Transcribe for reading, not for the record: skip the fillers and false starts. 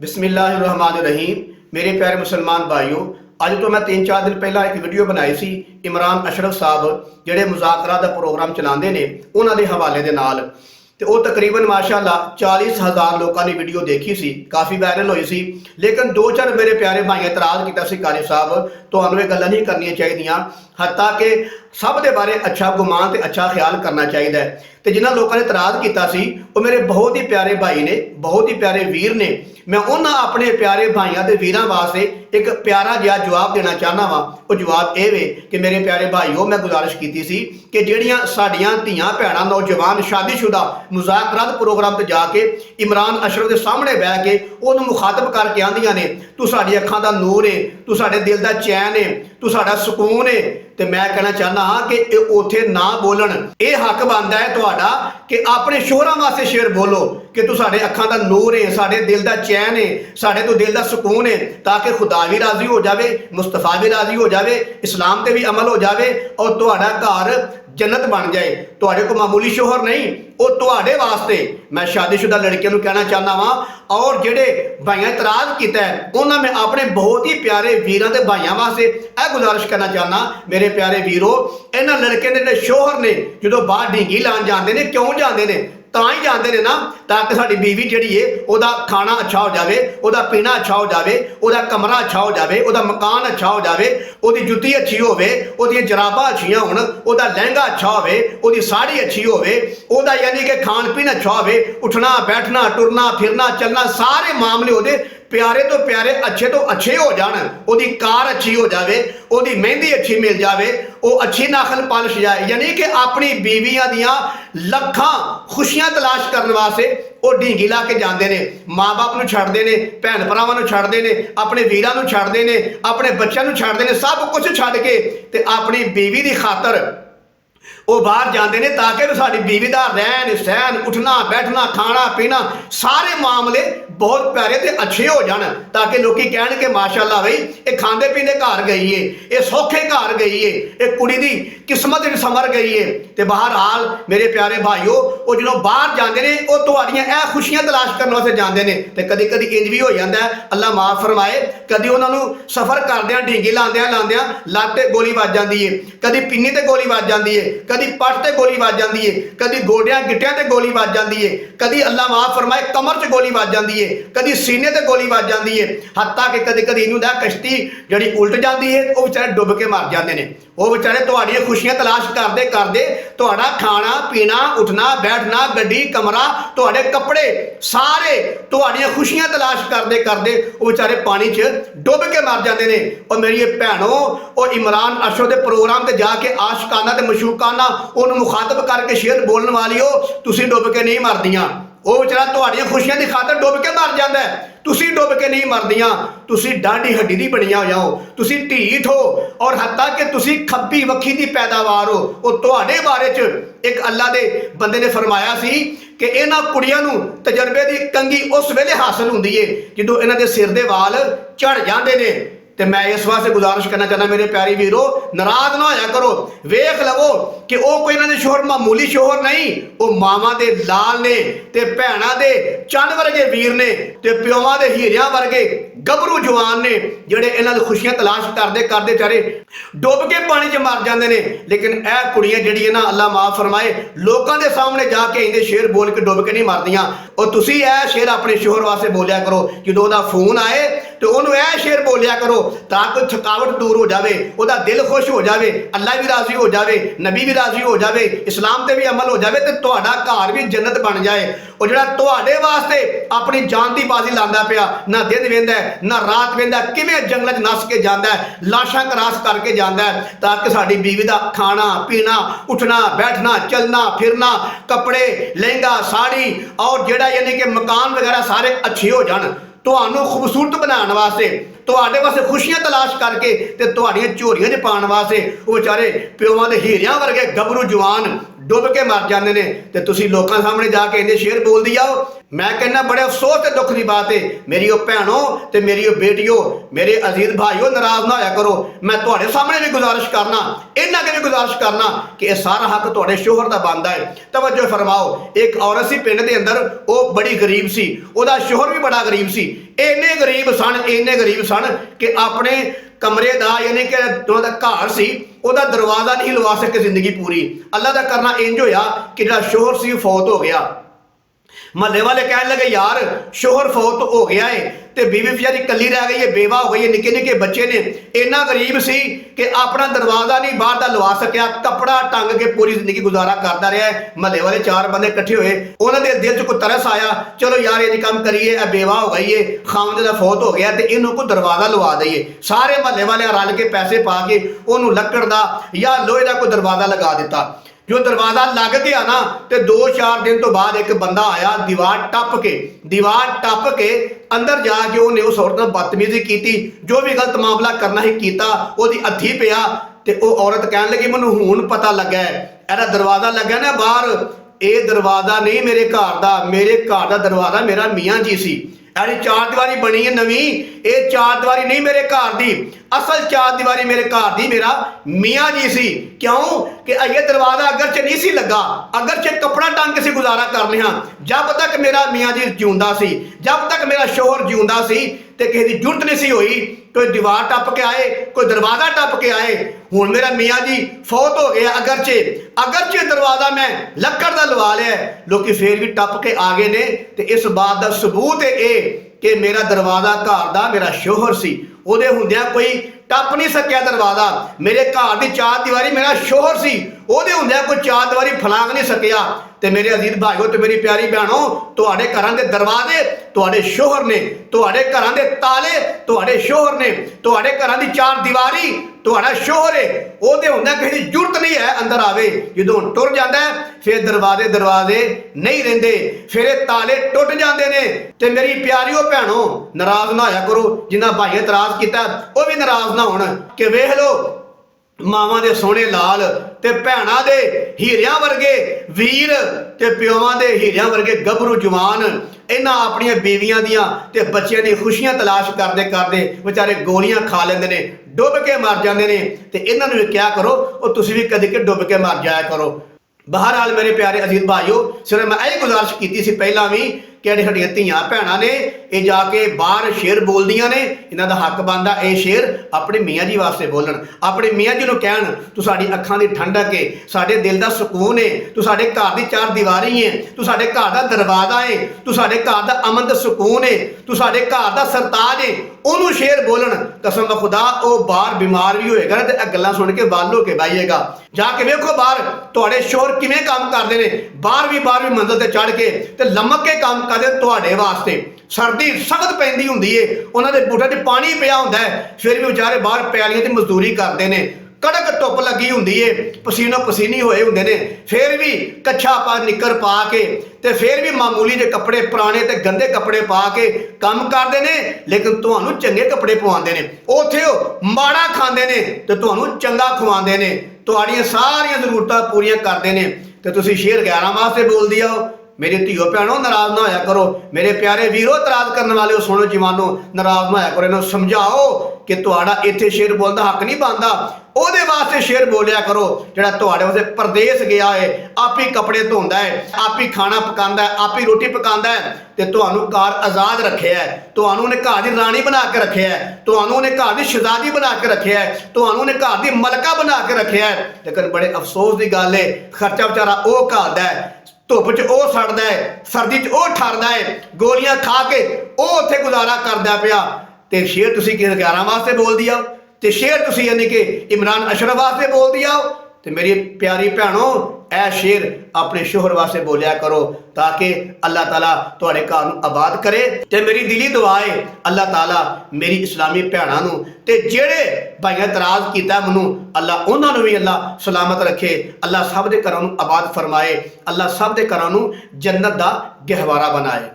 बिस्मिल्लाहिर्रहमानिर्रहीम। मेरे प्यारे मुसलमान भाइयों, अज तो मैं 3-4 दिन पहला एक वीडियो बनाई सी इमरान अशरफ साहब ਜਿਹੜੇ मुज़ाकरा ਦਾ प्रोग्राम चलाते हैं ਉਹਨਾਂ ਦੇ हवाले ਦੇ ਨਾਲ ਤੇ ਉਹ तकरीबन माशाअल्लाह 40,000 लोगों ने वीडियो देखी सी, काफ़ी वायरल हुई सी। लेकिन 2-4 मेरे प्यारे भाई इतराज़ किया सी, कारी साहब ਤੁਹਾਨੂੰ ਇਹ ਗੱਲਾਂ नहीं करनी चाहिए, हत्ता कि सब के बारे अच्छा गुमान तो अच्छा ख्याल करना चाहिए। तो जिन्होंने लोगों ने इतराज़ किया सी वो मेरे बहुत ही प्यारे भाई ने, बहुत ही प्यारे वीर ने। मैं उन्होंने अपने प्यारे भाइयों के वीरों वास्ते एक प्यारा जिहा जवाब देना चाहना वा। वो जवाब ये वे कि मेरे प्यारे भाईओ, मैं गुजारिश की सी कि जिहड़ियां साडियां धीआं भैणां नौजवान शादीशुदा मुज़ाकरात प्रोग्राम ते जाके इमरान अशरफ के सामने बह के उन्होंने मुखातब करके आंदियां ने, तू साडी अखां दा नूर है, तू साडे दिल दा चैन है, तू साडा सुकून है। तो मैं कहना चाहना हाँ कि उत्थे ना बोलन, ये हक बनता है तुहाडा कि अपने शोहरां वास्ते शेर बोलो कि तू साडे अखां दा नूर है, साडे दिल दा चैन है, साडे तो दिल दा सुकून है, ताकि खुदा भी राजी हो जाए, मुस्तफा भी राजी हो जाए, इस्लाम ते भी अमल हो जाए और तुहाडा घर जन्नत बन जाए। तुहाडे को मामूली शोहर नहीं, वो तुहाडे वास्ते। मैं शादीशुदा लड़कियों को कहना चाहना वा और जेडे भाइयों इतराज़ किया है उन्होंने मैं अपने बहुत ही प्यारे वीरों के भाइयों वास्ते यह गुजारिश करना चाहना, मेरे प्यारे वीरों, इन्होंने लड़के ने शोहर ने जो बाहर ढींगी लान जाते हैं, क्यों जाते हैं? ਤਾਂ ਹੀ ਜਾਂਦੇ ਨੇ ना, ताकि साड़ी बीवी ਜਿਹੜੀ है ਉਹਦਾ खाना अच्छा हो जाए, ਉਹਦਾ पीना अच्छा हो जाए, ਉਹਦਾ कमरा अच्छा हो जाए, ਉਹਦਾ मकान अच्छा हो जाए, ਉਹਦੀ जुत्ती अच्छी होवे, ਉਹਦੀਆਂ जराबां अच्छियां होण, ਉਹਦਾ लहंगा अच्छा होवे, ਉਹਦੀ साड़ी अच्छी होवे, ਉਹਦਾ यानी कि खान पीन अच्छा होवे, उठना बैठना टुरना फिरना चलना सारे मामले ਉਹਦੇ प्यारे तो प्यारे अच्छे तो अच्छे हो जान, ओदी कार अच्छी हो जाए, ओदी मेहंदी अच्छी मिल जाए, वो अच्छी नाखल पालिश जाए। यानी कि अपनी बीवियां दियां लखां खुशियां तलाश करने वास्ते वो ढींगी ला के जाते हैं, माँ बाप नूं छड्डदे ने, भैन भरावां नूं छड्डदे ने, अपने वीरां नूं छड्डदे ने, अपने बच्चों नूं छड्डदे ने, सब कुछ छड्ड के ते अपनी बीवी की खातर वो बाहर जाते हैं, ताकि साड़ी बीवी का रहन सहन उठना बैठना खाना पीना सारे मामले बहुत प्यारे ते अच्छे हो जान, ताकि लोग कहन के माशाअल्लाह भाई ये खाते पीते घर गई है, ये सौखे घर गई है, ये कुड़ी की किस्मत संवर गई है। तो बहरहाल मेरे प्यारे भाईओ, वो जो बाहर जाते हैं वो तुहाड़ियां यह खुशियां तलाश करने वास्ते जाते हैं। तो कभी कभी इंज भी हो जाता है, अल्लाह माफ फरमाए, कभी उन्होंने सफर करद्या ढींगी लाद्या लत्त ते गोली वज जाती है, कभी पिन्नी ते गोली वज जाती है, कभी पट ते गोली वज जाती है, कभी गोडियां गिट्टियां ते गोली वज जाती है, कभी अल्लाह माफ फरमाए कमर च गोली वज जाती है, कभी सीने ते गोली वज जाती है, हत्ता कि कभी कभी इनू दा कश्ती जड़ी उल्ट जाती है, वो बेचारे डुब के मर जाते हैं। वो बेचारे तुहाड़ियां खुशियां तलाश करते करते तुहाड़ा खाना पीना उठना बैठना गड्डी कमरा तुहाड़े कपड़े सारे तुहाड़ियां खुशियां तलाश करते करते वो बेचारे पानी च डुब के मर जाते हैं। और मेरी भैनों, और इमरान अशरफ के प्रोग्राम से जाके आशकाना ते मशूकाना उन्होंने मुखातब करके शेर बोलने वाली हो, तुसी डुब के नहीं मरदियां, वो बेचारा तुहाड़ियां खुशियां की खातर डुब के मर जाता है, तुसी डुब के नहीं मरदियां, तुसी डाढ़ी हड्डी दी बनिया हो जाओ, तुसी ढीठ हो और हत्ता कि तुसी खब्बी वक्खी दी पैदावार हो। और तुहाडे बारे च एक अल्लाह दे बंदे ने फरमाया सी कि इन्हां कुड़ियां नूं तजर्बे दी कंगी उस वेले हासिल हुंदी है जदों इन्हां दे सिर दे वाल झड़ जांदे ने। तो मैं इस वास्ते गुजारिश करना चाहना, मेरे प्यारे वीरों, नाराज ना होया करो, वेख लवो कि वो कोई इन्हां दे शोहर मामूली शोहर नहीं, वो मावां दे लाल ने ते भैणां दे चंद वर्गे वीर ने ते प्योवां दे हीरियां वर्गे गभरू जवान ने, जिहड़े इन्हां दी खुशियां तलाश करदे करदे चारे डुब के पानी च मर जांदे ने। लेकिन यह कुड़ियां जिहड़ियां ना, अल्लाह माफ फरमाए, लोकां दे सामने जाके इंदे शेर बोल के डुब के नहीं मरदियां। और तुसी यह शेर अपने शोहर वास्ते बोलिया करो, जदों उहदा फोन आए तो उन्होंने यह शेर बोलिया करो, ताकि थकावट दूर हो जाए, वह दिल खुश हो जाए, अल्लाह भी राजी हो जाए, नबी भी राजी हो जाए, इस्लाम से भी अमल हो जाए, तो तुहाडा घर भी जन्नत बन जाए। और जिहड़ा तुहाडे वास्ते अपनी जान की बाजी लांदा पिया, ना दिन वेंदा ना रात वेंदा, किवें जंगल च नस के जांदा है, लाशां क्रॉस करके जांदा है, ताकि साडी बीवी दा खाना पीना उठना बैठना चलना फिरना कपड़े लहंगा साड़ी और जिहड़ा यानी कि मकान वगैरह सारे अच्छे हो जान, तुहानू खूबसूरत बनाने वास्ते, तुहाडे वास्ते खुशियां तलाश करके ते तुहाड़ियां झोलियां च पाउण वास्ते वो बेचारे प्योवां दे हीरियां वर्गे गभरू जवान ਡੁੱਬ ਕੇ ਮਰ ਜਾਂਦੇ ਨੇ ਤੇ ਤੁਸੀਂ ਲੋਕਾਂ ਸਾਹਮਣੇ ਜਾ ਕੇ ਇਹਦੇ ਸ਼ੇਰ ਬੋਲਦੀ ਆਓ। मैं कहना बड़े अफसोस ते दुख की बात है मेरी भैनों ते मेरी बेटियों, मेरे अजीज भाइयों, नाराज ना होया करो। मैं तुहाडे सामने भी गुजारिश करना, इन्हां के भी गुजारिश करना कि यह सारा हक तुहाडे शोहर दा बनदा है। तवज्जो फरमाओ, एक औरत सी पिंड दे अंदर, वो बड़ी गरीब सी, ओहदा शोहर भी बड़ा गरीब सी। इन्ने गरीब सन कि अपने कमरे का यानी कि उन्होंने घर सी ਉਹਦਾ दरवाजा नहीं लवा सके जिंदगी पूरी। अल्लाह का करना इंज होया कि जिहड़ा शोहर सी फौत हो गया। महल्ले वाले कहने लगे यार शोहर फौत हो गया है ते बीवी बेचारी कली रह गई है, बेवा हो गई है, निके निके बच्चे ने। इन्ना गरीब सी कि अपना दरवाजा नहीं बाहर का लवा सकिया, कपड़ा टंग के पूरी जिंदगी गुजारा करता रहा है। महल्ले वाले 4 बंदे इकट्ठे हुए, उन्होंने दिल च कोई तरस आया, चलो यार ये काम करिए, बेवा हो गई है, खामद का फौत हो गया तो इन्हों को दरवाजा लवा दईए। सारे महल्ले वाले रल के पैसे पा के उन्होंने लकड़ का या लोहे का कोई दरवाजा लगा दिता। जो दरवाजा लग गया ना तो 2-4 दिन तो बाद एक बंदा आया, दीवार टप के अंदर जाके उन्हें उस औरत नाल बदतमीजी की, जो भी गलत मामला करना ही किया, ओदी हथी पिया। ते वो औरत कहने लगी मैनूं हुण पता लगा है, इहदा दरवाजा लग्या ना बाहर, ये दरवाजा नहीं मेरे घर का, मेरे घर का दरवाजा मेरा मियाँ जी सी। यानी 4 दीवारी बनी है नवी, ये 4 दीवारी नहीं मेरे घर की, असल 4 दीवारी मेरे घर की मेरा मियाँ जी सी। क्यों कि ये दरवाजा अगरचे नहीं सी लगा, अगरचे कपड़ा टांग के सी गुजारा करने हाँ, जब तक मेरा मियाँ जी जिउंदा सी, जब तक मेरा शोहर जिउंदा सी ते किसी की जरूरत नहीं सी हुई कोई दीवार टप के आए, कोई दरवाजा टप के आए। हुण मेरा मियाँ जी फौत हो गया, अगरचे दरवाजा मैं लक्कड़ का लवा लिया, लोग फिर भी टप के आ गए ने। ते इस बात का सबूत है ये कि मेरा दरवाजा घर का मेरा शोहर सी, ਉਹਦੇ ਹੁੰਦਿਆਂ कोई टप नहीं सकिया दरवाजा। मेरे घर की 4 दीवारी मेरा शोहर सी, ਉਹਦੇ ਹੁੰਦਿਆਂ कोई 4 दीवारी फलांग नहीं सकिया। ते मेरे अजीज भाइयों ते मेरी प्यारी भैनों, तुहाडे घरां दे दरवाजे तुहाडे शोहर ने, तुहाडे घरां दे ताले तुहाडे शोहर ने, तुहाडे घरां दी 4 दीवारी तुहाडा शोहर है। ਉਹਦੇ ਹੁੰਦਿਆਂ किसी की जरूरत नहीं है अंदर आवे, जदों टुर जाता है फिर दरवाजे नहीं रहिंदे, फिर ताले टुट जाते ने। ते मेरी प्यारियों भैनों, नाराज ना होया करो, जिन्हां भाइयों इतराज किया वो भी नाराज ना होण कि वेख लो मावां दे सोहणे लाल ते भैणां दे हीरियां वर्गे वीर ते प्योवां दे हीरियां वर्गे गभरू जवान इन्हां अपणियां बीवियां दियां ते बच्चियां दी खुशियां तलाश करदे करदे बेचारे गोलियां खा लैंदे ने, डुब के मर जांदे ने। ते इन्हां नूं क्या करो, और तुसीं भी कदी के डुब के मर जाया करो। बहरहाल मेरे प्यारे अजीज भाइयों, सिर्फ मैं यही गुजारिश की सी पहला भी कि साडियां धीआं भैणां ने ये जाके बाहर शेर बोलदियां ने, इन्हां दा हक बनदा ये शेर अपने मियाँ जी वास्ते बोलन, अपने मियाँ जी नूं कहण तू साडी अखां दी ठंडक है, साडे दिल दा सुकून है, तू साडे घर दी 4 दीवारी है, तू साडे घर दा दरवाजा है, तू साडे घर दा अमन ते सुकून है, तू साडे घर दा सरताज है। ਉਹਨੂੰ शेर बोलन, कसम खुदा वो बाहर बीमार भी होएगा ना तो गल्लां सुन के वाल हो के बाईएगा। जाके वेखो बाहर तुहाडे शोहर किवें काम करदे ने, बाहर भी मंजिल ते चढ़ के ते लमक के काम करदे तुहाडे वास्ते। सर्दी सख्त पैंदी हुंदी है, उन्हां दे बूटां ते पानी पिया हुंदा है, फिर भी बेचारे बाहर पैलियां ते मजदूरी करदे ने, कड़क धुप लगी हुंदी है, पसीनो पसीनी होए हुंदे ने, फिर भी कच्छा पा निक्कर पा के ते फिर भी मामूली जे कपड़े पुराने ते गंदे कपड़े पा के काम करदे ने, लेकिन तुहानूं चंगे कपड़े पवांदे ने, उत्थे ओ माड़ा खांदे ने ते तुहानूं चंगा खवांदे ने, तुहाड़ियां सारियां जरूरतां पूरियां करदे ने। ते तुसीं शेर 11 वास्ते बोलदी आओ। मेरी धीओ भैनों नाराज ना होया करो, मेरे प्यारे वीरों इतराज करने वाले सुनो जवानों नाराज ना होया करो, इन्हों समझाओ कि तुहाड़ा इत्थे शेर बोलने का हक नहीं बनता, ਉਹਦੇ वास्ते शेर बोलिया करो जिहड़ा तुहाडे वास्ते परदेस गया है, आप ही कपड़े धोंदा है, आप ही खाना पकांदा है, आप ही रोटी पकांदा है, ते तुहानूं घर आज़ाद रखिया है, तुहानूं ने घर दी रानी बना के रखिया है, तुहानूं ने घर दी शहजादी बना के रखिया है, तुहानूं ने घर दी मलका बना के रखिया है। लेकिन बड़े अफसोस की गल है, खर्चा बेचारा वो घालदा है, धुप च वो सड़दा है, सर्दी च वो ठरदा है, गोलियां खा के वो उत्थे गुजारा करदा पिया। ते शेर तुसीं 11 वास्ते बोल दिया, ते शेर तुसीं यानी कि इमरान अशरफ वास्ते बोल दिया। तो मेरी प्यारी भैनों ऐ शेर अपने शोहर वास्ते बोलिया करो ताकि अल्लाह ताला तुहाडे घर नूं आबाद करे। ते मेरी दिली दुआ है अल्लाह ताला मेरी इस्लामी भैणां नूं ते जेड़े भाइयां इतराज कीता मैनूं अल्लाह उन्हां नूं भी अल्लाह सलामत रखे, अल्लाह सब दे घरां नूं आबाद फरमाए, अल्लाह सब दे घरां नूं जन्नत दा गहवारा बनाए।